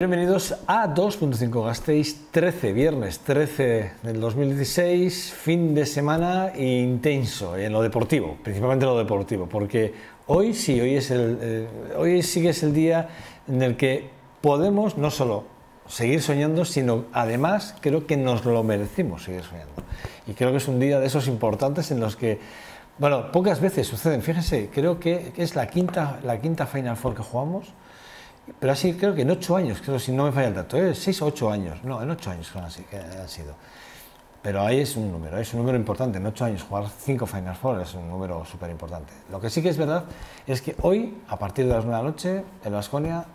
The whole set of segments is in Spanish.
Bienvenidos a 2.5 Gasteiz, 13, viernes 13 del 2016, fin de semana intenso en lo deportivo, principalmente en lo deportivo, porque hoy sí, hoy sí que es el día en el que podemos no solo seguir soñando, sino además creo que nos lo merecemos seguir soñando. Y creo que es un día de esos importantes en los que, bueno, pocas veces suceden, fíjense, creo que es la quinta Final Four que jugamos. Pero así creo que en 8 años, creo, si no me falla el dato, 6 o 8 años, no, en 8 años así, que han sido. Pero ahí es un número importante, en 8 años jugar 5 Final Four es un número súper importante. Lo que sí que es verdad es que hoy, a partir de las 9 de la noche, el Baskonia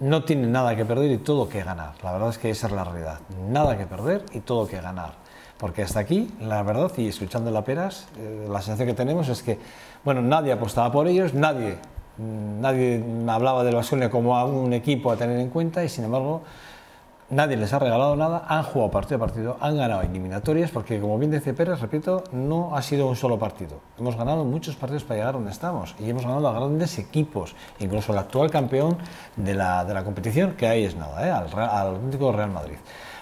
no tiene nada que perder y todo que ganar. La verdad es que esa es la realidad, nada que perder y todo que ganar. Porque hasta aquí, la verdad, y escuchando la Peras, la sensación que tenemos es que, bueno, nadie apostaba por ellos, nadie hablaba del Baskonia como a un equipo a tener en cuenta y sin embargo nadie les ha regalado nada, han jugado partido a partido, han ganado eliminatorias porque, como bien dice Pérez, repito, no ha sido un solo partido, hemos ganado muchos partidos para llegar donde estamos y hemos ganado a grandes equipos, incluso el actual campeón de la competición, que ahí es nada, al auténtico Real Madrid.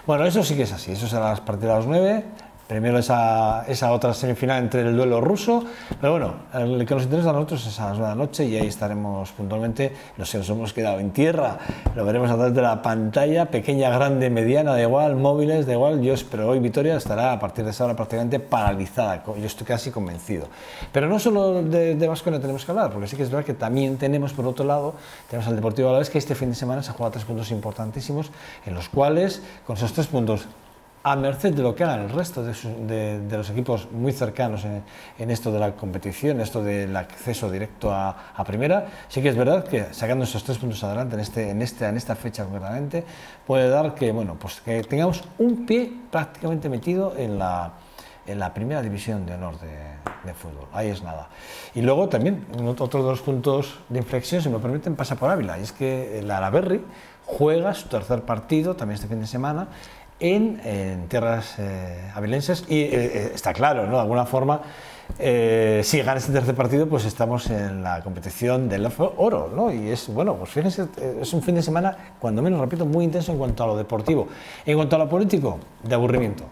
Bueno, eso sí que es así, eso será a las partidas de las 9. Primero esa otra semifinal entre el duelo ruso, pero bueno, el que nos interesa a nosotros es a las 9 de la noche y ahí estaremos puntualmente. Nos hemos quedado en tierra, lo veremos a través de la pantalla, pequeña, grande, mediana, da igual, móviles, da igual. Yo espero hoy Vitoria estará a partir de esa hora prácticamente paralizada, yo estoy casi convencido. Pero no solo de Baskonia tenemos que hablar, porque sí que es verdad que también tenemos, por otro lado, tenemos al Deportivo Alavés, que este fin de semana se ha jugado 3 puntos importantísimos, en los cuales, con esos 3 puntos, a merced de lo que hagan el resto de los equipos muy cercanos en esto de la competición, esto del acceso directo a primera, sí que es verdad que sacando esos 3 puntos adelante en esta fecha concretamente, puede dar que, bueno, pues que tengamos un pie prácticamente metido en la primera división de honor de fútbol, ahí es nada. Y luego también, otro de los puntos de inflexión, si me lo permiten, pasa por Ávila, y es que el Araberri juega su tercer partido, también este fin de semana, en tierras avilenses y está claro, ¿no? De alguna forma, si gana este tercer partido, pues estamos en la competición del oro, ¿no? Y es, bueno, pues fíjense, es un fin de semana, cuando menos, repito, muy intenso en cuanto a lo deportivo. En cuanto a lo político, de aburrimiento,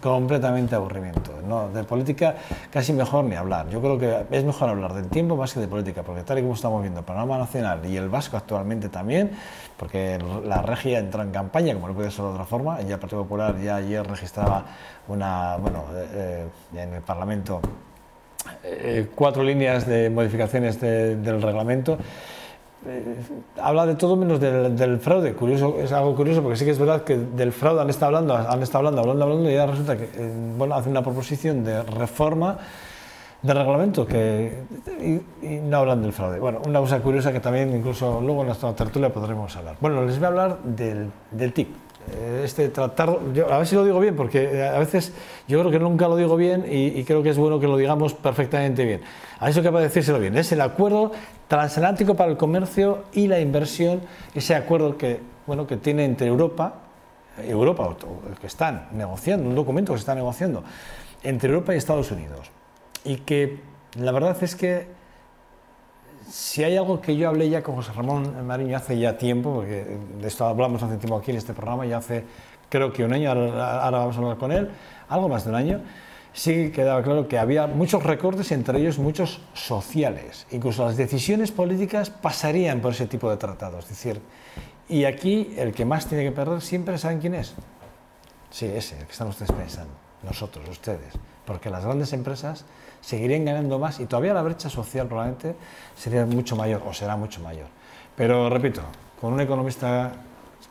completamente aburrimiento, ¿no? De política casi mejor ni hablar. Yo creo que es mejor hablar del tiempo más que de política, porque tal y como estamos viendo el panorama nacional y el vasco actualmente también, porque la Regia entra en campaña, como no puede ser de otra forma, y el Partido Popular ya ayer registraba en el Parlamento 4 líneas de modificaciones del reglamento. Habla de todo menos del fraude. Curioso, es algo curioso porque sí que es verdad que del fraude han estado hablando y ya resulta que hacen una proposición de reforma del reglamento y no hablan del fraude. Bueno, una cosa curiosa que también incluso luego en nuestra tertulia podremos hablar. Bueno, les voy a hablar del TIP. Este tratado, a ver si lo digo bien, porque a veces yo creo que nunca lo digo bien y creo que es bueno que lo digamos perfectamente bien. A eso que va a decírselo bien, es el Acuerdo Transatlántico para el Comercio y la Inversión, ese acuerdo que tiene entre Europa, que están negociando, un documento que se está negociando entre Europa y Estados Unidos, y que la verdad es que si hay algo que yo hablé ya con José Ramón Mariño hace ya tiempo, porque de esto hablamos hace tiempo aquí en este programa, ya hace creo que un año, ahora vamos a hablar con él, algo más de un año, sí quedaba claro que había muchos recortes, entre ellos muchos sociales, incluso las decisiones políticas pasarían por ese tipo de tratados, es decir, y aquí el que más tiene que perder siempre, ¿saben quién es? Sí, ese, el que están ustedes pensando, nosotros, ustedes, porque las grandes empresas seguirían ganando más y todavía la brecha social probablemente sería mucho mayor o será mucho mayor. Pero repito, con un economista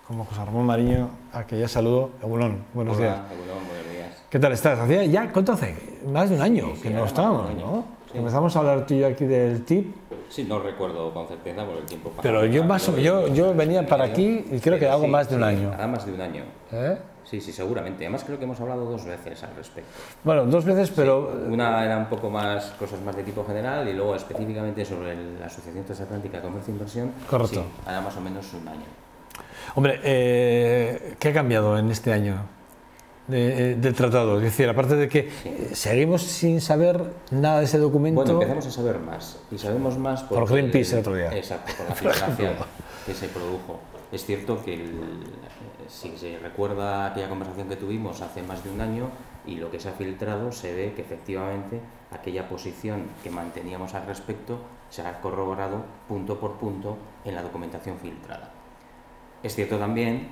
como José Ramón Mariño, a que ya saludo, Egunon, buenos días. Egunon, buenos días. ¿Qué tal estás? Hacía ya, ¿cuánto hace? Más de un año que no estábamos, ¿no? Sí. Empezamos a hablar tú y yo aquí del TIP. Sí, no recuerdo con certeza porque el tiempo pasa. Pero yo venía para aquí y creo que algo más de un año. Hará más de un año. Sí, seguramente. Además creo que hemos hablado 2 veces al respecto. Bueno, 2 veces, pero... Sí, una era un poco más, cosas más de tipo general y luego específicamente sobre la Asociación Transatlántica de Comercio e Inversión. Correcto. Sí, hará más o menos un año. Hombre, ¿qué ha cambiado en este año del tratado? Es decir, aparte de que seguimos sin saber nada de ese documento... Bueno, empezamos a saber más y sabemos más por Greenpeace el otro día. Exacto, por la filtración que se produjo. Es cierto que si se recuerda aquella conversación que tuvimos hace más de un año y lo que se ha filtrado, se ve que efectivamente aquella posición que manteníamos al respecto se ha corroborado punto por punto en la documentación filtrada. Es cierto también,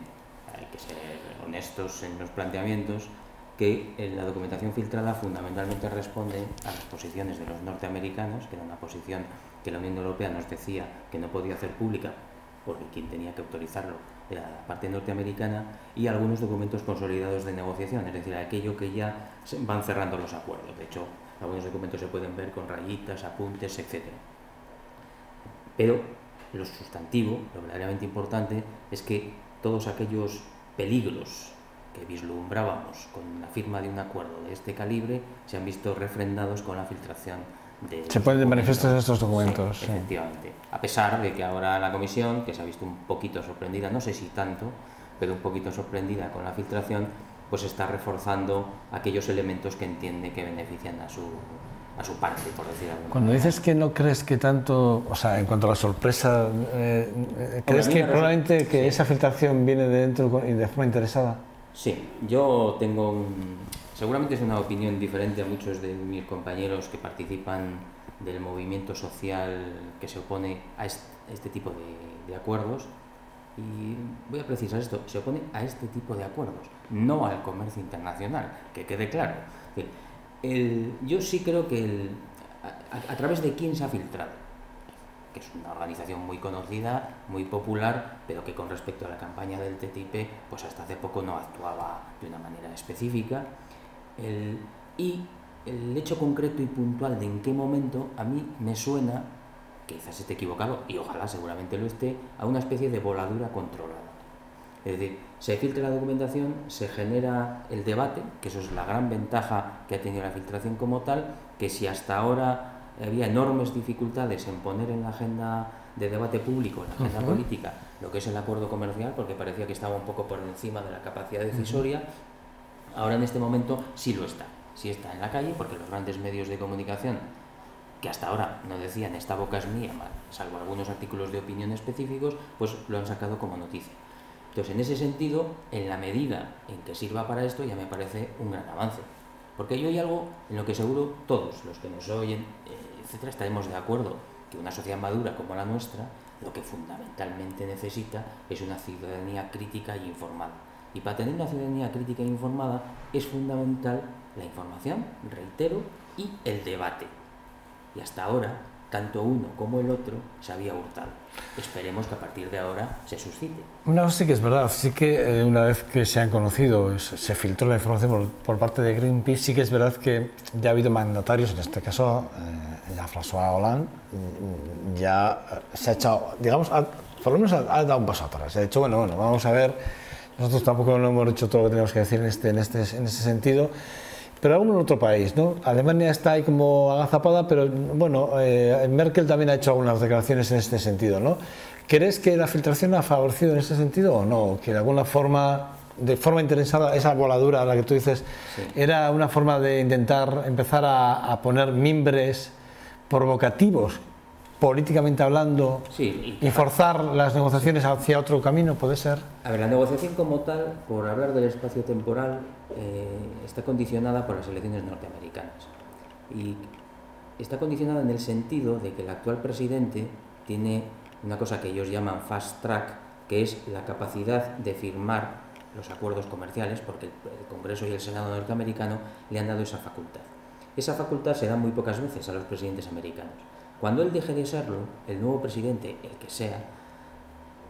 hay que ser honestos en los planteamientos, que en la documentación filtrada fundamentalmente responde a las posiciones de los norteamericanos, que era una posición que la Unión Europea nos decía que no podía hacer pública porque quien tenía que autorizarlo era la parte norteamericana, y algunos documentos consolidados de negociación, es decir, aquello que ya van cerrando los acuerdos. De hecho, algunos documentos se pueden ver con rayitas, apuntes, etc. Pero lo sustantivo, lo verdaderamente importante, es que todos aquellos peligros que vislumbrábamos con la firma de un acuerdo de este calibre se han visto refrendados con la filtración de... Se ponen de manifiesto estos documentos. Sí, efectivamente. A pesar de que ahora la Comisión, que se ha visto un poquito sorprendida, no sé si tanto, pero un poquito sorprendida con la filtración, pues está reforzando aquellos elementos que entiende que benefician a su parte, por decir algo. Cuando dices que no crees que tanto, o sea, en cuanto a la sorpresa, ¿crees que probablemente que esa filtración viene de dentro y de forma interesada? Sí, yo tengo seguramente es una opinión diferente a muchos de mis compañeros que participan del movimiento social que se opone a este tipo de acuerdos, y voy a precisar esto, se opone a este tipo de acuerdos, no al comercio internacional, que quede claro. Yo sí creo que a través de quién se ha filtrado, que es una organización muy conocida, muy popular, pero que con respecto a la campaña del TTIP, pues hasta hace poco no actuaba de una manera específica. Y el hecho concreto y puntual de en qué momento, a mí me suena, quizás esté equivocado, y ojalá seguramente lo esté, a una especie de voladura controlada. Es decir, se filtra la documentación, se genera el debate, que eso es la gran ventaja que ha tenido la filtración como tal, que si hasta ahora había enormes dificultades en poner en la agenda de debate público, en la agenda política, lo que es el acuerdo comercial, porque parecía que estaba un poco por encima de la capacidad decisoria, ahora en este momento sí lo está, sí está en la calle, porque los grandes medios de comunicación, que hasta ahora no decían esta boca es mía, salvo algunos artículos de opinión específicos, pues lo han sacado como noticia. Entonces, en ese sentido, en la medida en que sirva para esto, ya me parece un gran avance. Porque yo hay algo en lo que seguro todos los que nos oyen, etcétera, estaremos de acuerdo, que una sociedad madura como la nuestra, lo que fundamentalmente necesita es una ciudadanía crítica y informada. Y para tener una ciudadanía crítica e informada es fundamental la información, reitero, y el debate. Y hasta ahora, tanto uno como el otro se había hurtado. Esperemos que a partir de ahora se suscite. No, sí que es verdad, sí que una vez que se han conocido, se filtró la información por parte de Greenpeace, sí que es verdad que ya ha habido mandatarios, en este caso ya François Hollande, ya se ha echado, digamos, por lo menos ha dado un paso atrás. Ha dicho, bueno, vamos a ver, nosotros tampoco no hemos dicho todo lo que tenemos que decir en ese sentido. Pero algún otro país, ¿no? Alemania está ahí como agazapada, pero bueno, Merkel también ha hecho algunas declaraciones en este sentido, ¿no? ¿Crees que la filtración ha favorecido en ese sentido o no? Que de alguna forma, de forma interesada, esa voladura a la que tú dices, sí, era una forma de intentar empezar a poner mimbres provocativos, políticamente hablando, sí, y forzar las negociaciones hacia otro camino, ¿puede ser? A ver, la negociación como tal, por hablar del espacio temporal, está condicionada por las elecciones norteamericanas. Y está condicionada en el sentido de que el actual presidente tiene una cosa que ellos llaman fast track, que es la capacidad de firmar los acuerdos comerciales, porque el Congreso y el Senado norteamericano le han dado esa facultad. Esa facultad se da muy pocas veces a los presidentes americanos. Cuando él deje de serlo, el nuevo presidente, el que sea,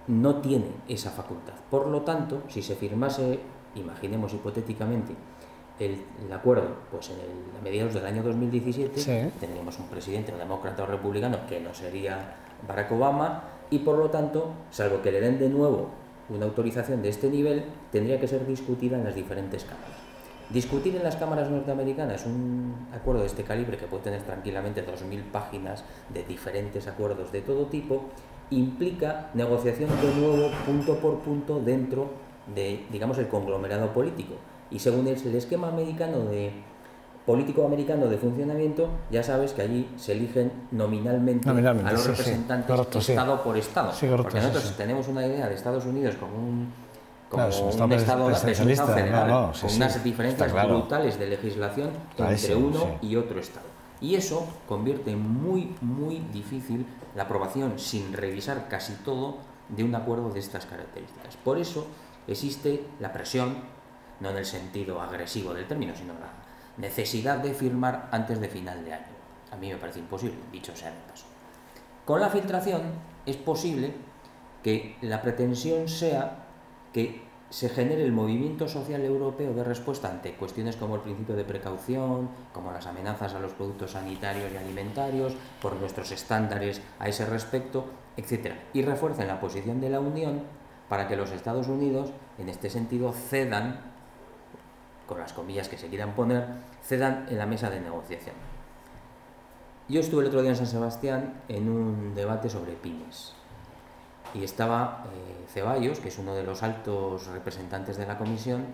no tiene esa facultad. Por lo tanto, si se firmase, imaginemos hipotéticamente, el acuerdo, pues a mediados del año 2017, sí, tendríamos un presidente, un demócrata o republicano, que no sería Barack Obama, y por lo tanto, salvo que le den de nuevo una autorización de este nivel, tendría que ser discutida en las diferentes cámaras. Discutir en las cámaras norteamericanas un acuerdo de este calibre, que puede tener tranquilamente 2.000 páginas de diferentes acuerdos de todo tipo, implica negociación de nuevo punto por punto dentro de, digamos, el conglomerado político. Y según el esquema americano de político americano de funcionamiento, ya sabes que allí se eligen nominalmente a los representantes Estado por Estado. Sí, correcto, porque nosotros tenemos una idea de Estados Unidos como un Estado federal, con unas diferencias brutales de legislación entre uno y otro Estado. Y eso convierte muy, muy difícil la aprobación, sin revisar casi todo, de un acuerdo de estas características. Por eso existe la presión, no en el sentido agresivo del término, sino la necesidad de firmar antes de final de año. A mí me parece imposible, dicho sea de paso. Con la filtración es posible que la pretensión sea que se genere el movimiento social europeo de respuesta ante cuestiones como el principio de precaución, como las amenazas a los productos sanitarios y alimentarios, por nuestros estándares a ese respecto, etc. Y refuercen la posición de la Unión para que los Estados Unidos, en este sentido, cedan, con las comillas que se quieran poner, cedan en la mesa de negociación. Yo estuve el otro día en San Sebastián en un debate sobre pymes. Y estaba Ceballos, que es uno de los altos representantes de la comisión,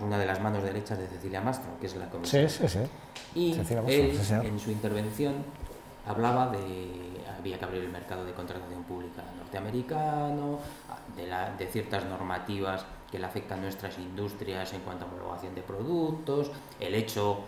una de las manos derechas de Cecilia Mastro, que es la comisión. Sí. Y él, en su intervención, hablaba había que abrir el mercado de contratación pública norteamericano, de ciertas normativas que le afectan a nuestras industrias en cuanto a homologación de productos, el hecho,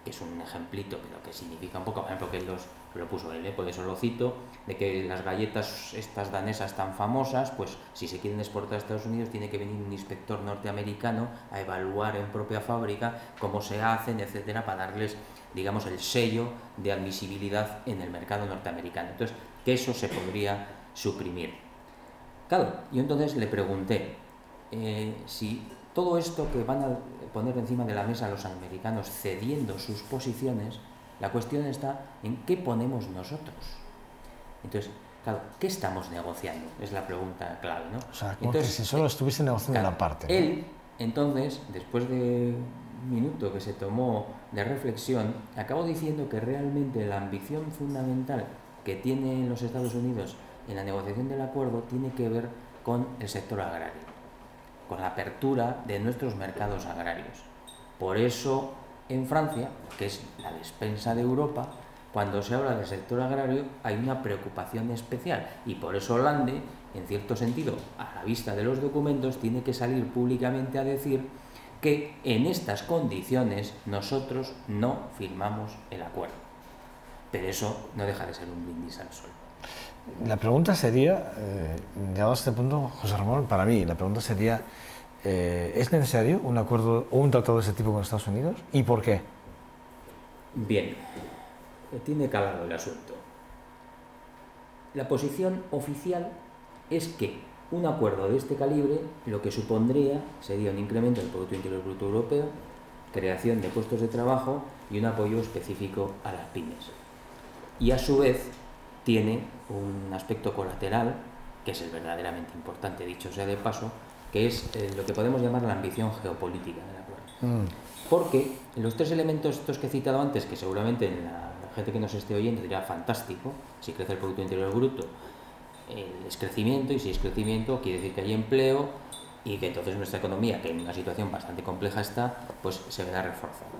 que es un ejemplito, pero que significa un poco, por ejemplo, que lo puso él, por eso lo cito, de que las galletas estas danesas tan famosas, pues si se quieren exportar a Estados Unidos tiene que venir un inspector norteamericano a evaluar en propia fábrica cómo se hacen, etcétera, para darles, digamos, el sello de admisibilidad en el mercado norteamericano. Entonces, que eso se podría suprimir. Claro, yo entonces le pregunté si todo esto que van a poner encima de la mesa los americanos cediendo sus posiciones, la cuestión está en qué ponemos nosotros. Entonces, claro, ¿qué estamos negociando? Es la pregunta clave, ¿no? O sea, como entonces, que si solo estuviese negociando la parte, ¿no? Él, entonces, después de un minuto que se tomó de reflexión, acabó diciendo que realmente la ambición fundamental que tienen los Estados Unidos en la negociación del acuerdo tiene que ver con el sector agrario, con la apertura de nuestros mercados agrarios. Por eso, en Francia, que es la despensa de Europa, cuando se habla del sector agrario hay una preocupación especial, y por eso Hollande, en cierto sentido, a la vista de los documentos, tiene que salir públicamente a decir que en estas condiciones nosotros no firmamos el acuerdo. Pero eso no deja de ser un brindis al sol. La pregunta sería, llegado a este punto, José Ramón, para mí, la pregunta sería, ¿es necesario un acuerdo o un tratado de ese tipo con Estados Unidos? ¿Y por qué? Bien, tiene calado el asunto. La posición oficial es que un acuerdo de este calibre lo que supondría sería un incremento del Producto Interior Bruto Europeo, creación de puestos de trabajo y un apoyo específico a las pymes. Y a su vez tiene un aspecto colateral, que es el verdaderamente importante, dicho sea de paso, que es lo que podemos llamar la ambición geopolítica del acuerdo. Porque los tres elementos estos que he citado antes, que seguramente la gente que nos esté oyendo dirá fantástico, si crece el Producto Interior Bruto, es crecimiento, y si es crecimiento quiere decir que hay empleo y que entonces nuestra economía, que en una situación bastante compleja está, pues se verá reforzada.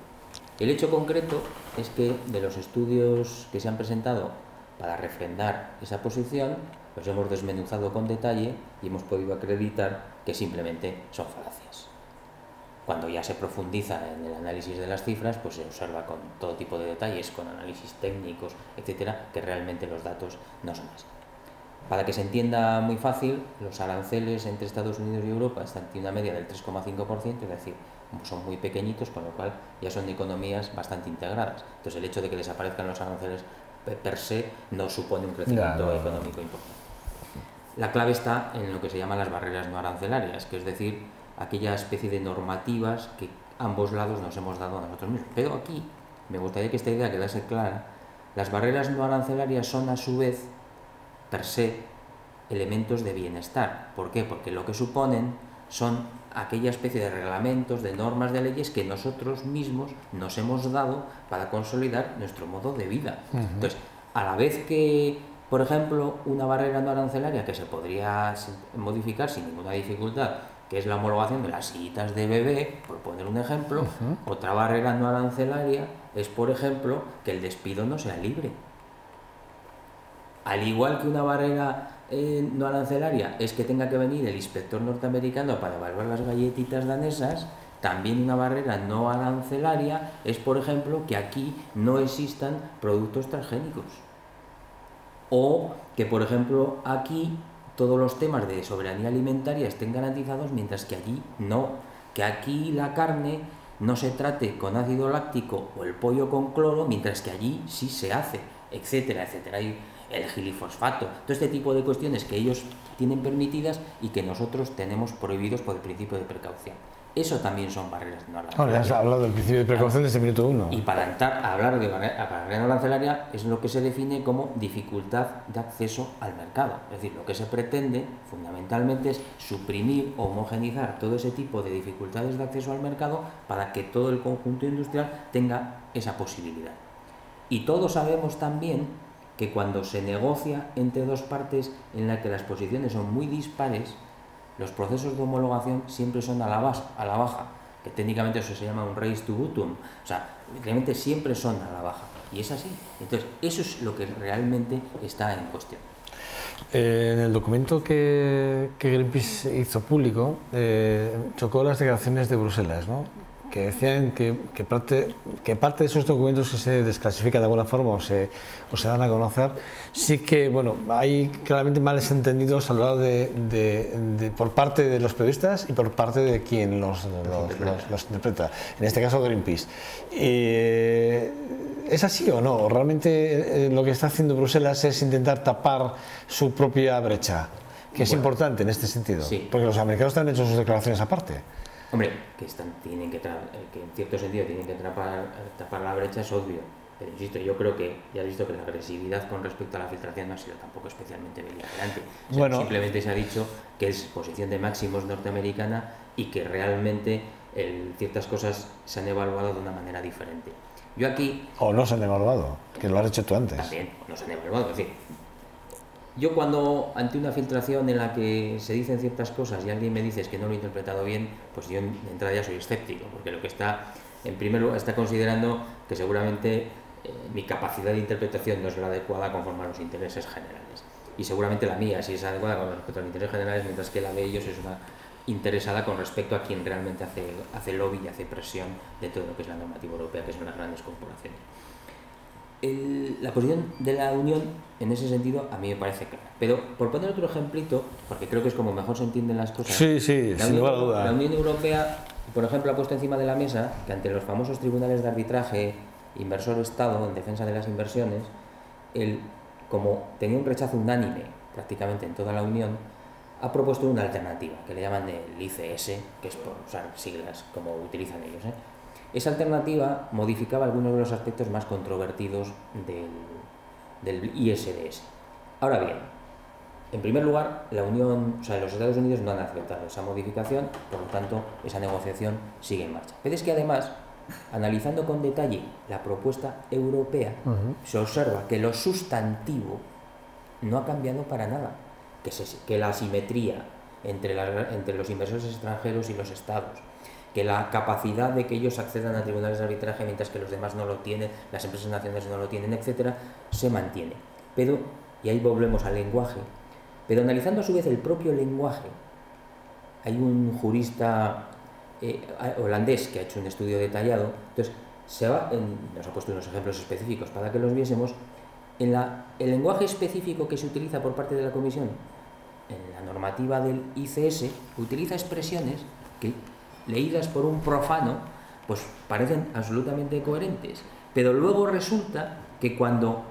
El hecho concreto es que de los estudios que se han presentado para refrendar esa posición, los hemos desmenuzado con detalle y hemos podido acreditar que simplemente son falacias. Cuando ya se profundiza en el análisis de las cifras, pues se observa con todo tipo de detalles, con análisis técnicos, etcétera, que realmente los datos no son así. Para que se entienda muy fácil, los aranceles entre Estados Unidos y Europa están en una media del 3,5%, es decir, son muy pequeñitos, con lo cual ya son economías bastante integradas. Entonces el hecho de que desaparezcan los aranceles per se no supone un crecimiento económico importante. La clave está en lo que se llaman las barreras no arancelarias, que es decir, aquella especie de normativas que ambos lados nos hemos dado a nosotros mismos. Pero aquí me gustaría que esta idea quedase clara. Las barreras no arancelarias son a su vez per se elementos de bienestar. ¿Por qué? Porque lo que suponen son aquella especie de reglamentos, de normas, de leyes que nosotros mismos nos hemos dado para consolidar nuestro modo de vida. Entonces, a la vez que, por ejemplo, una barrera no arancelaria que se podría modificar sin ninguna dificultad que es la homologación de las sillitas de bebé, por poner un ejemplo. Otra barrera no arancelaria es, por ejemplo, que el despido no sea libre. Al igual que una barrera no arancelaria es que tenga que venir el inspector norteamericano para evaluar las galletitas danesas, también una barrera no arancelaria es, por ejemplo, que aquí no existan productos transgénicos. O que, por ejemplo, aquí todos los temas de soberanía alimentaria estén garantizados, mientras que allí no. Que aquí la carne no se trate con ácido láctico o el pollo con cloro, mientras que allí sí se hace, etcétera, etcétera. Y el glifosfato, todo este tipo de cuestiones que ellos tienen permitidas y que nosotros tenemos prohibidos por el principio de precaución. Eso también son barreras no arancelarias. Ahora has hablado del principio de precaución desde el minuto 1. Y para hablar de barrera no arancelaria es lo que se define como dificultad de acceso al mercado. Es decir, lo que se pretende fundamentalmente es suprimir o homogeneizar todo ese tipo de dificultades de acceso al mercado para que todo el conjunto industrial tenga esa posibilidad. Y todos sabemos también que cuando se negocia entre dos partes en la que las posiciones son muy dispares, los procesos de homologación siempre son a la baja, que técnicamente eso se llama un race to bottom, o sea, realmente siempre son a la baja, y es así. Entonces, eso es lo que realmente está en cuestión. En el documento que Greenpeace hizo público, chocó las declaraciones de Bruselas, ¿no? Que decían que parte de esos documentos que se desclasifican de alguna forma o se dan a conocer, sí que, bueno, hay claramente males entendidos al lado por parte de los periodistas y por parte de quien los interpreta, en este caso Greenpeace. ¿Es así o no? ¿Realmente lo que está haciendo Bruselas es intentar tapar su propia brecha? Que es importante en este sentido, sí. Porque los americanos también han hecho sus declaraciones aparte. Hombre, que en cierto sentido tienen que tapar la brecha es obvio, pero insisto, yo creo que ya he visto que la agresividad con respecto a la filtración no ha sido tampoco especialmente beligerante. O sea, bueno, simplemente se ha dicho que es posición de máximos norteamericana y que realmente ciertas cosas se han evaluado de una manera diferente. Yo aquí... O no se han evaluado, que lo has hecho tú antes. También, no se han evaluado, es decir, yo cuando ante una filtración en la que se dicen ciertas cosas y alguien me dice que no lo he interpretado bien, pues yo de entrada ya soy escéptico, porque lo que está, en primer lugar, está considerando que seguramente mi capacidad de interpretación no es la adecuada conforme a los intereses generales. Y seguramente la mía sí es adecuada con respecto a los intereses generales, mientras que la de ellos es una interesada con respecto a quien realmente hace lobby y hace presión de todo lo que es la normativa europea, que son las grandes corporaciones. La posición de la Unión, en ese sentido, a mí me parece clara. Pero, por poner otro ejemplito, porque creo que es como mejor se entienden las cosas, sí, sin lugar a duda. La Unión Europea, por ejemplo, ha puesto encima de la mesa que ante los famosos tribunales de arbitraje inversor-Estado en defensa de las inversiones, como tenía un rechazo unánime prácticamente en toda la Unión, ha propuesto una alternativa, que le llaman el ICS, que es por usar siglas como utilizan ellos, Esa alternativa modificaba algunos de los aspectos más controvertidos del ISDS. Ahora bien, en primer lugar, los Estados Unidos no han aceptado esa modificación, por lo tanto, esa negociación sigue en marcha. Pero es que además, analizando con detalle la propuesta europea, se observa que lo sustantivo no ha cambiado para nada, que la asimetría entre los inversores extranjeros y los estados, que la capacidad de que ellos accedan a tribunales de arbitraje mientras que los demás no lo tienen, las empresas nacionales no lo tienen, etcétera, se mantiene. Pero, y ahí volvemos al lenguaje, pero analizando a su vez el propio lenguaje, hay un jurista holandés que ha hecho un estudio detallado, entonces nos ha puesto unos ejemplos específicos para que los viésemos. El lenguaje específico que se utiliza por parte de la Comisión en la normativa del ICS utiliza expresiones que, leídas por un profano, pues parecen absolutamente coherentes, pero luego resulta que cuando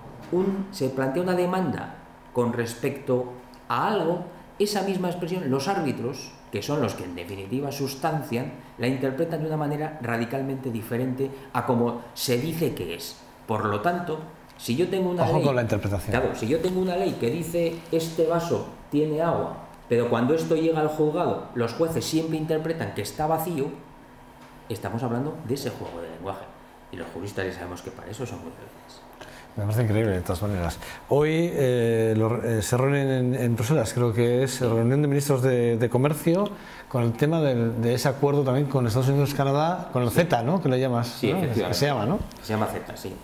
se plantea una demanda con respecto a algo, esa misma expresión, los árbitros, que son los que en definitiva sustancian, la interpretan de una manera radicalmente diferente a como se dice que es. Por lo tanto, si yo tengo una ley, con la interpretación. Claro, si yo tengo una ley que dice este vaso tiene agua, pero cuando esto llega al juzgado, los jueces siempre interpretan que está vacío, estamos hablando de ese juego de lenguaje. Y los juristas ya sabemos que para eso son muy débiles. Me parece increíble, de todas maneras. Hoy se reúnen en Bruselas, creo que es reunión de ministros de Comercio, con el tema de ese acuerdo también con Estados Unidos y Canadá, con el CETA, ¿no? Que le llamas, sí, ¿no? Que se llama, ¿no? Se llama CETA, sí.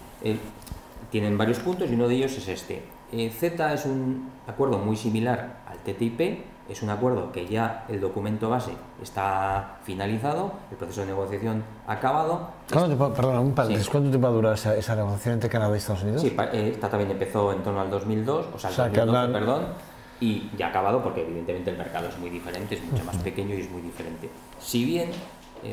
Tienen varios puntos y uno de ellos es este. CETA es un acuerdo muy similar al TTIP, es un acuerdo que ya el documento base está finalizado, el proceso de negociación ha acabado. Perdona, un paréntesis, Sí. ¿Cuánto tiempo va a durar esa negociación entre Canadá y Estados Unidos? Sí, esta también empezó en torno al 2002, o sea, al 2012, perdón, y ya ha acabado porque evidentemente el mercado es muy diferente, es mucho más pequeño y es muy diferente. Si bien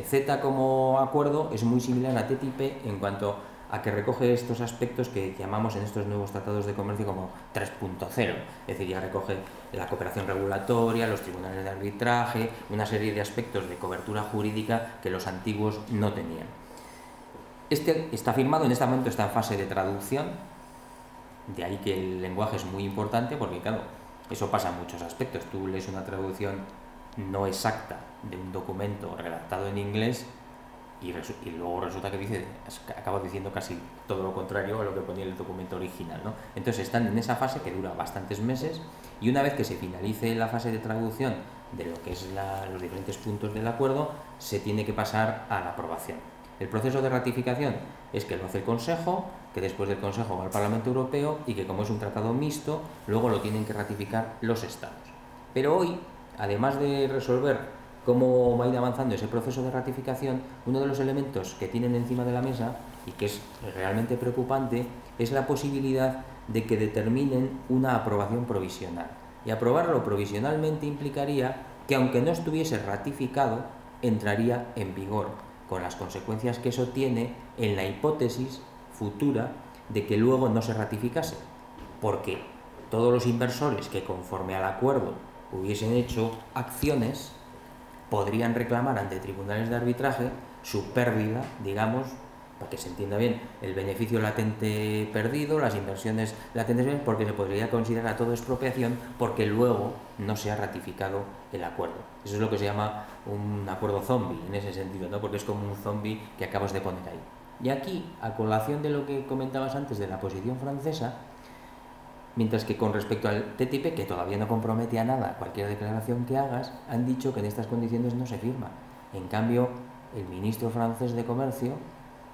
CETA como acuerdo es muy similar a TTIP en cuanto a que recoge estos aspectos que llamamos en estos nuevos tratados de comercio como 3.0, es decir, ya recoge la cooperación regulatoria, los tribunales de arbitraje, una serie de aspectos de cobertura jurídica que los antiguos no tenían. Este está firmado, en este momento está en fase de traducción, de ahí que el lenguaje es muy importante porque, claro, eso pasa en muchos aspectos. Tú lees una traducción no exacta de un documento redactado en inglés y luego resulta que acaba diciendo casi todo lo contrario a lo que ponía el documento original, ¿no? Entonces están en esa fase que dura bastantes meses y una vez que se finalice la fase de traducción de lo que es los diferentes puntos del acuerdo, se tiene que pasar a la aprobación. El proceso de ratificación es que lo hace el Consejo, que después del Consejo va al Parlamento Europeo y que, como es un tratado mixto, luego lo tienen que ratificar los Estados. Pero hoy, además de resolver cómo va a ir avanzando ese proceso de ratificación, uno de los elementos que tienen encima de la mesa y que es realmente preocupante es la posibilidad de que determinen una aprobación provisional. Y aprobarlo provisionalmente implicaría que, aunque no estuviese ratificado, entraría en vigor, con las consecuencias que eso tiene en la hipótesis futura de que luego no se ratificase, porque todos los inversores que, conforme al acuerdo, hubiesen hecho acciones podrían reclamar ante tribunales de arbitraje su pérdida, digamos, para que se entienda bien, el beneficio latente perdido, las inversiones latentes, porque se podría considerar todo expropiación porque luego no se ha ratificado el acuerdo. Eso es lo que se llama un acuerdo zombie, en ese sentido, ¿no? Porque es como un zombie que acabas de poner ahí. Y aquí, a colación de lo que comentabas antes de la posición francesa, mientras que con respecto al TTIP, que todavía no compromete a nada cualquier declaración que hagas, han dicho que en estas condiciones no se firma. En cambio, el ministro francés de Comercio,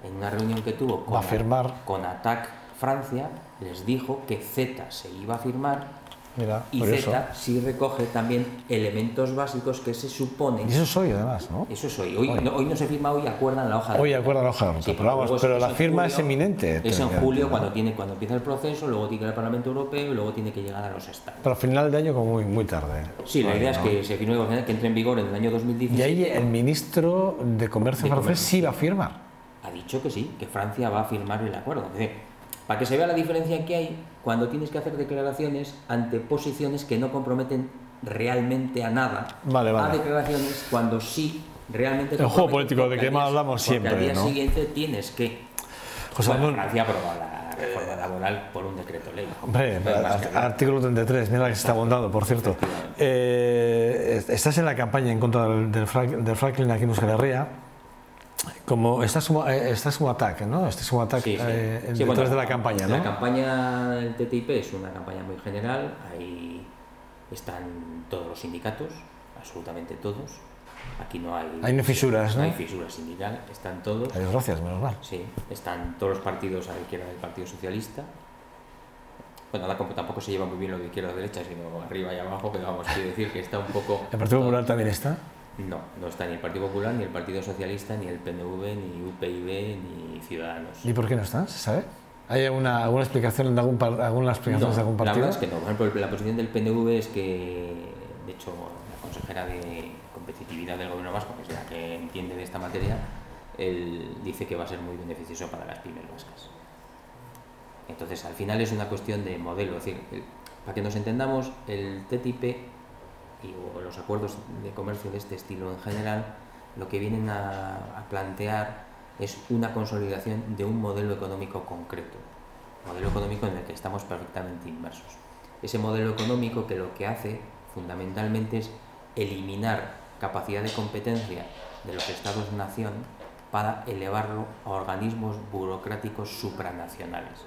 en una reunión que tuvo con ATTAC Francia, les dijo que CETA se iba a firmar. Mira, y CETA sí recoge también elementos básicos que se supone. Y eso es hoy, además, ¿no? Eso es hoy. Hoy no se firma, hoy acuerdan la hoja de ruta. Hoy acuerdan la hoja de ruta, sí, pero la firma julio, es eminente. Es en julio, cuando empieza el proceso, luego tiene que ir al Parlamento Europeo y luego tiene que llegar a los Estados. Pero a final de año como muy tarde. Sí, la idea es que se firme, que entre en vigor en el año 2017. Y ahí el ministro de Comercio francés sí va a firmar. Ha dicho que sí, que Francia va a firmar el acuerdo. Es decir, para que se vea la diferencia que hay cuando tienes que hacer declaraciones ante posiciones que no comprometen realmente a nada, a declaraciones cuando sí realmente... El juego político de que más hablamos siempre, al día ¿no? siguiente tienes que... Francia aprobó la reforma laboral por un decreto ley. Hombre, artículo 33, mira que se está abondando, por cierto. Estás en la campaña en contra del fracking aquí en Euskal Herria. Estás como ATTAC, ¿no? Estás como ATTAC detrás de la campaña, ¿no? La campaña del TTIP es una campaña muy general, ahí están todos los sindicatos, absolutamente todos. Aquí no hay... Hay fisuras, ¿no? No hay fisuras sindical, están todos. Adiós, gracias, menos mal. Sí, están todos los partidos a la izquierda del Partido Socialista. Bueno, tampoco se lleva muy bien lo de izquierda o derecha, sino arriba y abajo, pero vamos, quiero decir que está un poco... ¿El Partido Popular también está? No está ni el Partido Popular, ni el Partido Socialista, ni el PNV, ni UPyD, ni Ciudadanos. ¿Y por qué no está? ¿Se sabe? ¿Hay alguna explicación de alguna explicación de algún partido? La verdad es que no. Por ejemplo, la posición del PNV es que, de hecho, la consejera de Competitividad del Gobierno vasco, que es la que entiende de esta materia, él dice que va a ser muy beneficioso para las pymes vascas. Entonces, al final es una cuestión de modelo. Es decir, para que nos entendamos, el TTIP o los acuerdos de comercio de este estilo en general, lo que vienen a plantear es una consolidación de un modelo económico concreto, modelo económico en el que estamos perfectamente inmersos. Ese modelo económico que lo que hace fundamentalmente es eliminar capacidad de competencia de los estados-nación para elevarlo a organismos burocráticos supranacionales.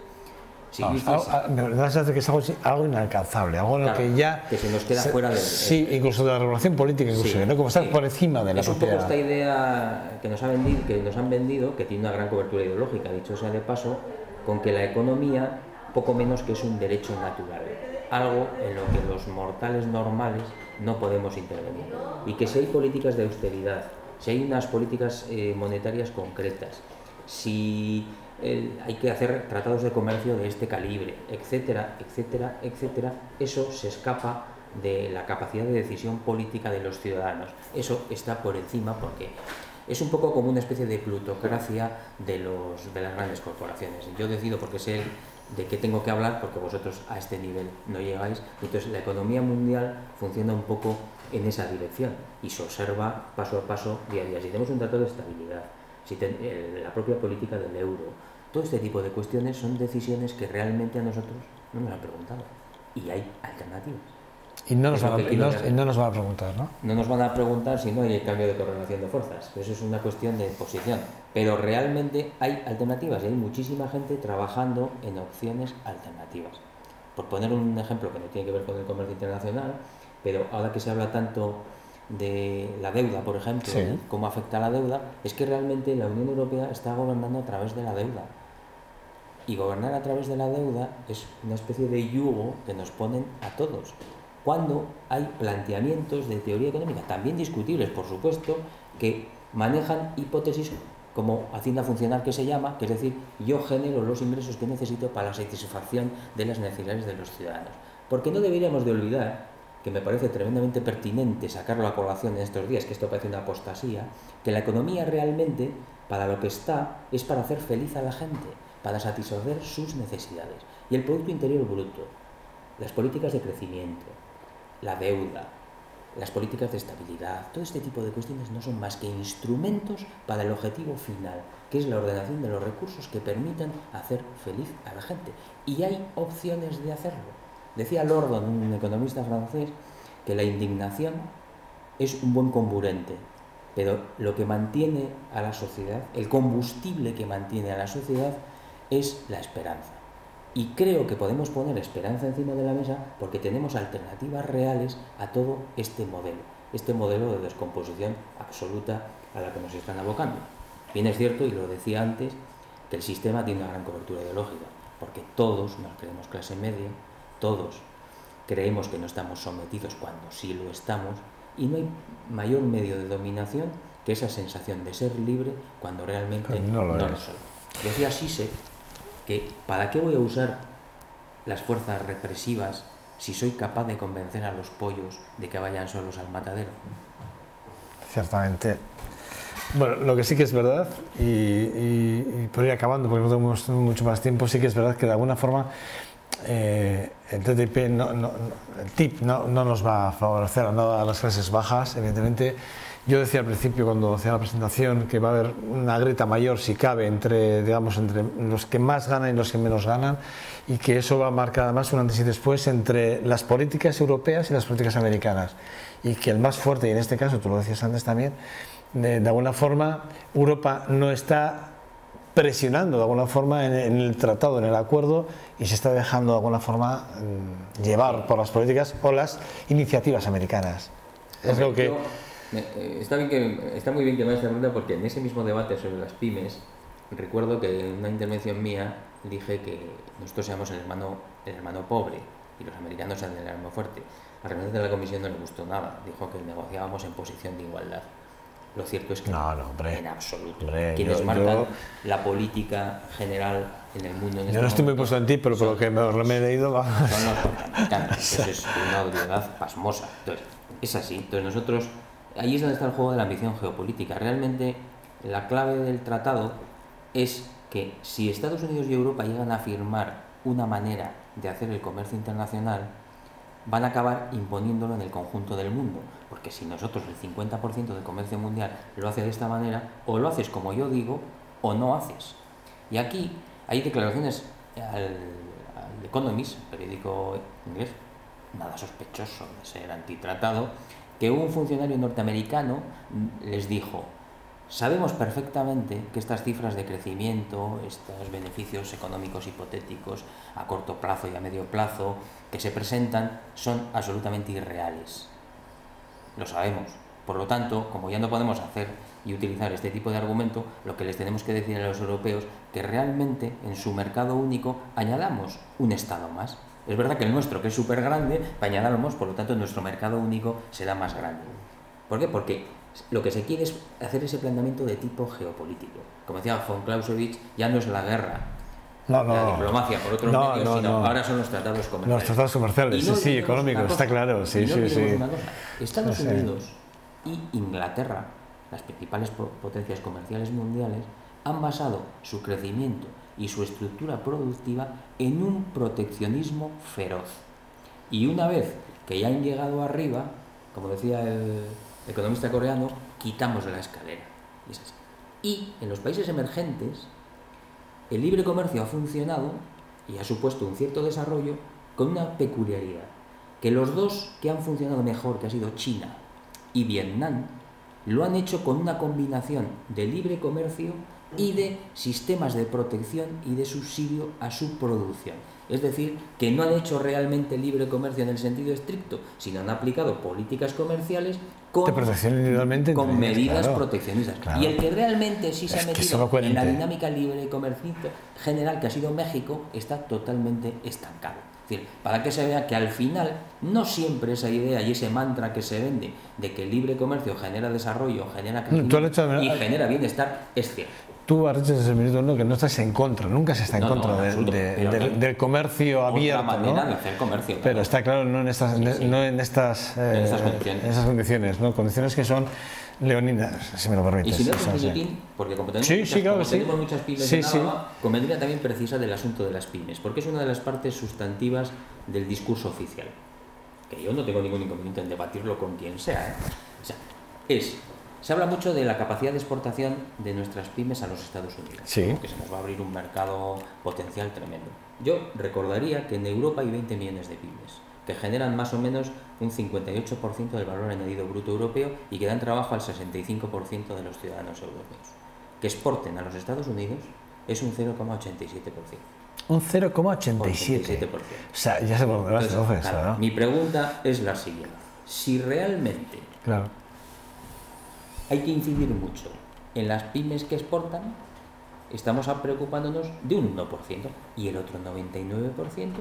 Si Vamos, yo hiciese- me da la sensación que es algo inalcanzable, algo en lo Claro, que ya... que se nos queda fuera del... Sí, incluso de la regulación política, incluso, Sí, ¿no? Como estar sí. por encima de la Es un poco propia... esta idea que nos han vendido, que tiene una gran cobertura ideológica, dicho sea de paso, con que la economía poco menos que es un derecho natural, algo en lo que los mortales normales no podemos intervenir. Y que si hay políticas de austeridad, si hay unas políticas monetarias concretas, si hay que hacer tratados de comercio de este calibre, etcétera, etcétera, etcétera, eso se escapa de la capacidad de decisión política de los ciudadanos. Eso está por encima porque es un poco como una especie de plutocracia de las grandes corporaciones. Yo decido porque sé de qué tengo que hablar porque vosotros a este nivel no llegáis. Entonces la economía mundial funciona un poco en esa dirección y se observa paso a paso, día a día. Si tenemos un tratado de estabilidad, la propia política del euro, todo este tipo de cuestiones son decisiones que realmente a nosotros no nos han preguntado y hay alternativas. Y no nos van a preguntar, ¿no? No nos van a preguntar si no hay el cambio de correlación de fuerzas. Eso es una cuestión de posición. Pero realmente hay alternativas y hay muchísima gente trabajando en opciones alternativas. Por poner un ejemplo que no tiene que ver con el comercio internacional, pero ahora que se habla tanto de la deuda, por ejemplo, sí, y cómo afecta la deuda, es que realmente la Unión Europea está gobernando a través de la deuda. Y gobernar a través de la deuda es una especie de yugo que nos ponen a todos. Cuando hay planteamientos de teoría económica, también discutibles, por supuesto, que manejan hipótesis como hacienda funcional que se llama, que es decir, yo genero los ingresos que necesito para la satisfacción de las necesidades de los ciudadanos. Porque no deberíamos de olvidar, que me parece tremendamente pertinente sacarlo a colación en estos días, que esto parece una apostasía, que la economía realmente, para lo que está, es para hacer feliz a la gente, para satisfacer sus necesidades. Y el Producto Interior Bruto, las políticas de crecimiento, la deuda, las políticas de estabilidad, todo este tipo de cuestiones no son más que instrumentos para el objetivo final, que es la ordenación de los recursos que permitan hacer feliz a la gente. Y hay opciones de hacerlo. Decía Lordon, un economista francés, que la indignación es un buen comburente, pero lo que mantiene a la sociedad, el combustible que mantiene a la sociedad, es la esperanza. Y creo que podemos poner esperanza encima de la mesa porque tenemos alternativas reales a todo este modelo de descomposición absoluta a la que nos están abocando. Bien es cierto, y lo decía antes, que el sistema tiene una gran cobertura ideológica, porque todos nos creemos clase media, todos creemos que no estamos sometidos cuando sí lo estamos, y no hay mayor medio de dominación que esa sensación de ser libre cuando realmente no lo soy. Decía Zizek que ¿para qué voy a usar las fuerzas represivas si soy capaz de convencer a los pollos de que vayan solos al matadero? Ciertamente. Bueno, lo que sí que es verdad, y por ir acabando porque no tenemos mucho más tiempo, sí que es verdad que de alguna forma el TTIP el TIP no nos va a favorecer a nada a las clases bajas, evidentemente. Yo decía al principio, cuando hacía la presentación, que va a haber una grieta mayor, si cabe, entre los que más ganan y los que menos ganan, y que eso va a marcar además un antes y después entre las políticas europeas y las políticas americanas. Y que el más fuerte, y en este caso, tú lo decías antes también, de alguna forma, Europa no está presionando de alguna forma en el tratado, en el acuerdo, y se está dejando de alguna forma llevar por las políticas o las iniciativas americanas. Es lo que... Está muy bien que me hagas esta pregunta porque en ese mismo debate sobre las pymes recuerdo que en una intervención mía dije que nosotros seamos el hermano pobre y los americanos eran el hermano fuerte. Al representante de la comisión no le gustó nada, dijo que negociábamos en posición de igualdad. Lo cierto es que no, hombre, en absoluto. Hombre, quienes marcan la política general en el mundo. Yo no estoy muy puesto en ti, pero por lo que me he leído son los norteamericanos. Eso es una obviedad pasmosa. Entonces, es así. Entonces nosotros, ahí es donde está el juego de la ambición geopolítica. Realmente la clave del tratado es que si Estados Unidos y Europa llegan a firmar una manera de hacer el comercio internacional, van a acabar imponiéndolo en el conjunto del mundo, porque si nosotros el 50% del comercio mundial lo hace de esta manera, o lo haces como yo digo, o no haces. Y aquí hay declaraciones al Economist, periódico inglés, nada sospechoso de ser antitratado, que un funcionario norteamericano les dijo: Sabemos perfectamente que estas cifras de crecimiento, estos beneficios económicos hipotéticos a corto plazo y a medio plazo que se presentan son absolutamente irreales. Lo sabemos. Por lo tanto, como ya no podemos hacer y utilizar este tipo de argumento, lo que les tenemos que decir a los europeos que realmente en su mercado único añadamos un Estado más. Es verdad que el nuestro, que es súper grande, añadamos, por lo tanto nuestro mercado único será más grande. ¿Por qué? Porque lo que se quiere es hacer ese planteamiento de tipo geopolítico. Como decía von Clausewitz, ya no es la guerra, la diplomacia por otros medios, sino ahora son los tratados comerciales. Los tratados comerciales, sí, económicos, está claro. Sí. Estados Unidos y Inglaterra, las principales potencias comerciales mundiales, han basado su crecimiento y su estructura productiva en un proteccionismo feroz. Y una vez que ya han llegado arriba, como decía el economista coreano, quitamos la escalera. Y es así. Y en los países emergentes, el libre comercio ha funcionado y ha supuesto un cierto desarrollo con una peculiaridad, que los dos que han funcionado mejor, que ha sido China y Vietnam, lo han hecho con una combinación de libre comercio y de sistemas de protección y de subsidio a su producción. Es decir, que no han hecho realmente libre comercio en el sentido estricto, sino han aplicado políticas comerciales con medidas proteccionistas. Claro. Y el que realmente sí se ha metido en la dinámica libre comercio general, que ha sido México, está totalmente estancado. Es decir, para que se vea que al final no siempre esa idea y ese mantra que se vende de que el libre comercio genera desarrollo, genera crecimiento y genera bienestar es cierto. Tú has dicho desde el minuto uno que no estás en contra, nunca se está en contra del comercio abierto. Otra manera de hacer comercio. Claro. Pero está claro, no en estas condiciones, ¿no? Condiciones que son leoninas, si me lo permites. Y si no es un mitin, porque como tenemos muchas pymes en Álava, convendría también precisar del asunto de las pymes, porque es una de las partes sustantivas del discurso oficial, que yo no tengo ningún inconveniente en debatirlo con quien sea, O sea, se habla mucho de la capacidad de exportación de nuestras pymes a los Estados Unidos, que se nos va a abrir un mercado potencial tremendo. Yo recordaría que en Europa hay 20 millones de pymes, que generan más o menos un 58% del valor añadido bruto europeo y que dan trabajo al 65% de los ciudadanos europeos. Que exporten a los Estados Unidos es un 0,87%. Un 0,87%. O sea, ya se por dónde vas entonces. Claro, mi pregunta es la siguiente. Si realmente hay que incidir mucho en las pymes que exportan, estamos preocupándonos de un 1% y el otro 99%,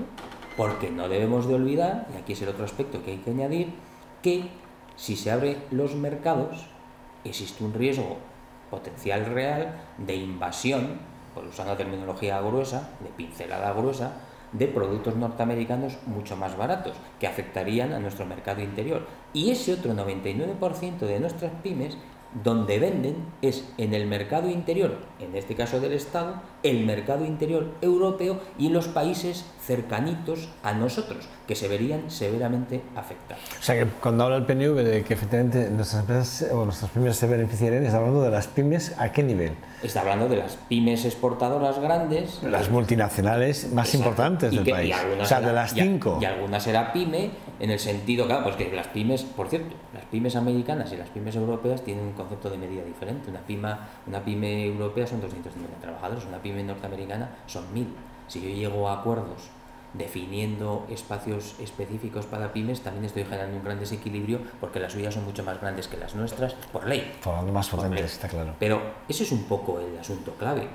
porque no debemos de olvidar, y aquí es el otro aspecto que hay que añadir, que si se abren los mercados existe un riesgo potencial real de invasión, por usar una terminología gruesa, de pincelada gruesa, de productos norteamericanos mucho más baratos, que afectarían a nuestro mercado interior. Y ese otro 99% de nuestras pymes, donde venden es en el mercado interior, en este caso del Estado, el mercado interior europeo y en los países cercanitos a nosotros, que se verían severamente afectados. O sea que cuando habla el PNV de que efectivamente nuestras empresas o nuestras pymes se beneficiarían, está hablando de las pymes ¿a qué nivel? Está hablando de las pymes exportadoras grandes, las multinacionales más importantes del país, o sea, de las 5. Y algunas será pyme en el sentido, claro, pues que las pymes, por cierto, las pymes americanas y las pymes europeas tienen un concepto de medida diferente. Una pyme europea son 250 trabajadores, una pyme norteamericana son 1000. Si yo llego a acuerdos definiendo espacios específicos para pymes, también estoy generando un gran desequilibrio porque las suyas son mucho más grandes que las nuestras por ley. Por lo más potentes, está claro. Pero ese es un poco el asunto clave.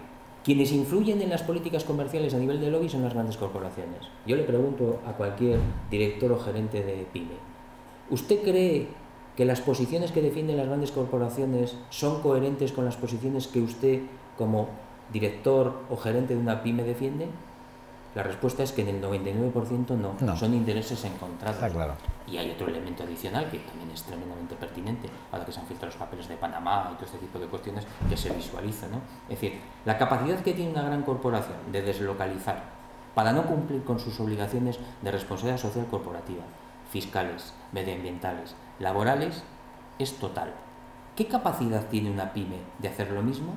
Quienes influyen en las políticas comerciales a nivel de lobby son las grandes corporaciones. Yo le pregunto a cualquier director o gerente de pyme, ¿usted cree que las posiciones que defienden las grandes corporaciones son coherentes con las posiciones que usted como director o gerente de una pyme defiende? La respuesta es que en el 99% no, son intereses encontrados. Está claro. Y hay otro elemento adicional que también es tremendamente pertinente, ahora que se han filtrado los papeles de Panamá y todo este tipo de cuestiones que se visualizan, ¿no? Es decir, la capacidad que tiene una gran corporación de deslocalizar para no cumplir con sus obligaciones de responsabilidad social corporativa, fiscales, medioambientales, laborales, es total. ¿Qué capacidad tiene una pyme de hacer lo mismo?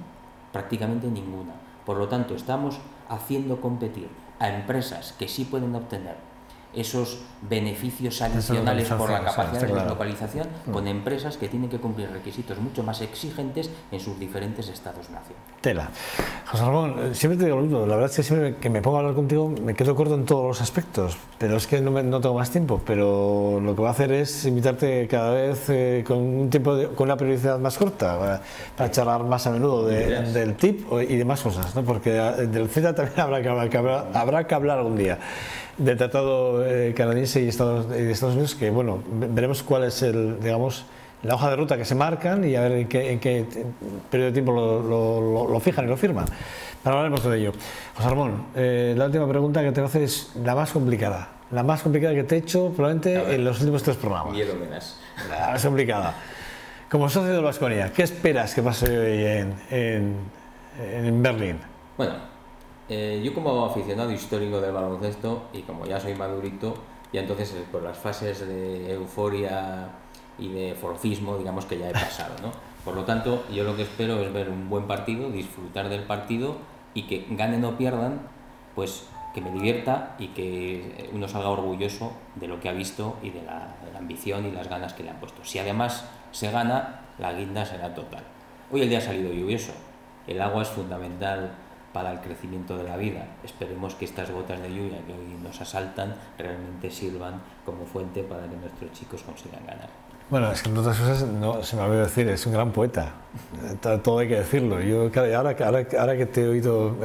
Prácticamente ninguna. Por lo tanto, estamos haciendo competir a empresas que sí pueden obtener esos beneficios adicionales por la capacidad de deslocalización con empresas que tienen que cumplir requisitos mucho más exigentes en sus diferentes estados-nación. Tela. José Ramón, siempre te digo lo mismo, la verdad es que siempre que me pongo a hablar contigo me quedo corto en todos los aspectos, pero es que no tengo más tiempo, pero lo que voy a hacer es invitarte cada vez con un tiempo, con una periodicidad más corta, para charlar más a menudo del TIP y demás cosas, ¿no? Porque del CETA también habrá que hablar algún día, del tratado canadiense y de Estados Unidos, que bueno, veremos cuál es digamos, la hoja de ruta que se marcan y a ver en qué periodo de tiempo lo fijan y lo firman. Pero hablaremos de ello. José Ramón, la última pregunta que te voy a hacer es la más complicada que te he hecho probablemente en los últimos 3 programas. Miedo me das. La más complicada. Como socio del Baskonia, ¿qué esperas que pase hoy en Berlín? Bueno, yo como aficionado histórico del baloncesto y como ya soy madurito, ya entonces por las fases de euforia y de forcismo, digamos que ya he pasado, ¿no? Por lo tanto, yo lo que espero es ver un buen partido, disfrutar del partido y que ganen o pierdan, pues que me divierta y que uno salga orgulloso de lo que ha visto y de la ambición y las ganas que le han puesto. Si además se gana, la guinda será total. Hoy el día ha salido lluvioso, el agua es fundamental para el crecimiento de la vida. Esperemos que estas gotas de lluvia que hoy nos asaltan realmente sirvan como fuente para que nuestros chicos consigan ganar. Bueno, es que entre otras cosas, no se me ha olvidado decir, es un gran poeta, todo hay que decirlo. Yo, ahora que te he oído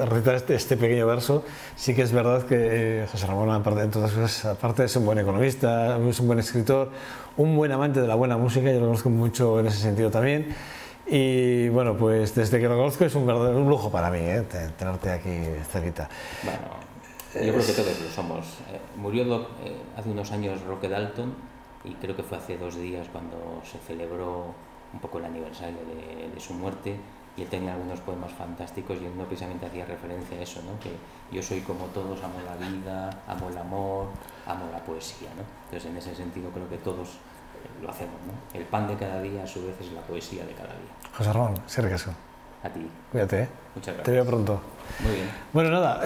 recitar este pequeño verso, sí que es verdad que José Ramón, entre otras cosas, aparte es un buen economista, es un buen escritor, un buen amante de la buena música, yo lo conozco mucho en ese sentido también. Y bueno, pues desde que lo conozco es un lujo para mí, tenerte aquí cerquita. Bueno, yo creo que todos lo somos. Murió hace unos años Roque Dalton, y creo que fue hace 2 días cuando se celebró un poco el aniversario de su muerte, y él tenía algunos poemas fantásticos y uno precisamente hacía referencia a eso, ¿no? Que yo soy como todos, amo la vida, amo el amor, amo la poesía, ¿no? Entonces en ese sentido creo que todos lo hacemos, ¿no? El pan de cada día a su vez es la poesía de cada día. José Ramón, sercaso. A ti. Cuídate, Muchas gracias. Te veo pronto. Muy bien. Bueno, nada,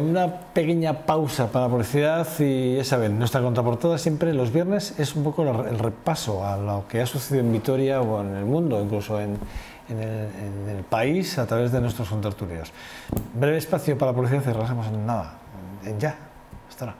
una pequeña pausa para la publicidad y ya saben, nuestra contraportada siempre los viernes es un poco el repaso a lo que ha sucedido en Vitoria o en el mundo, incluso en el país, a través de nuestros contertulios. Breve espacio para la publicidad y regresamos en nada, en ya. Hasta ahora.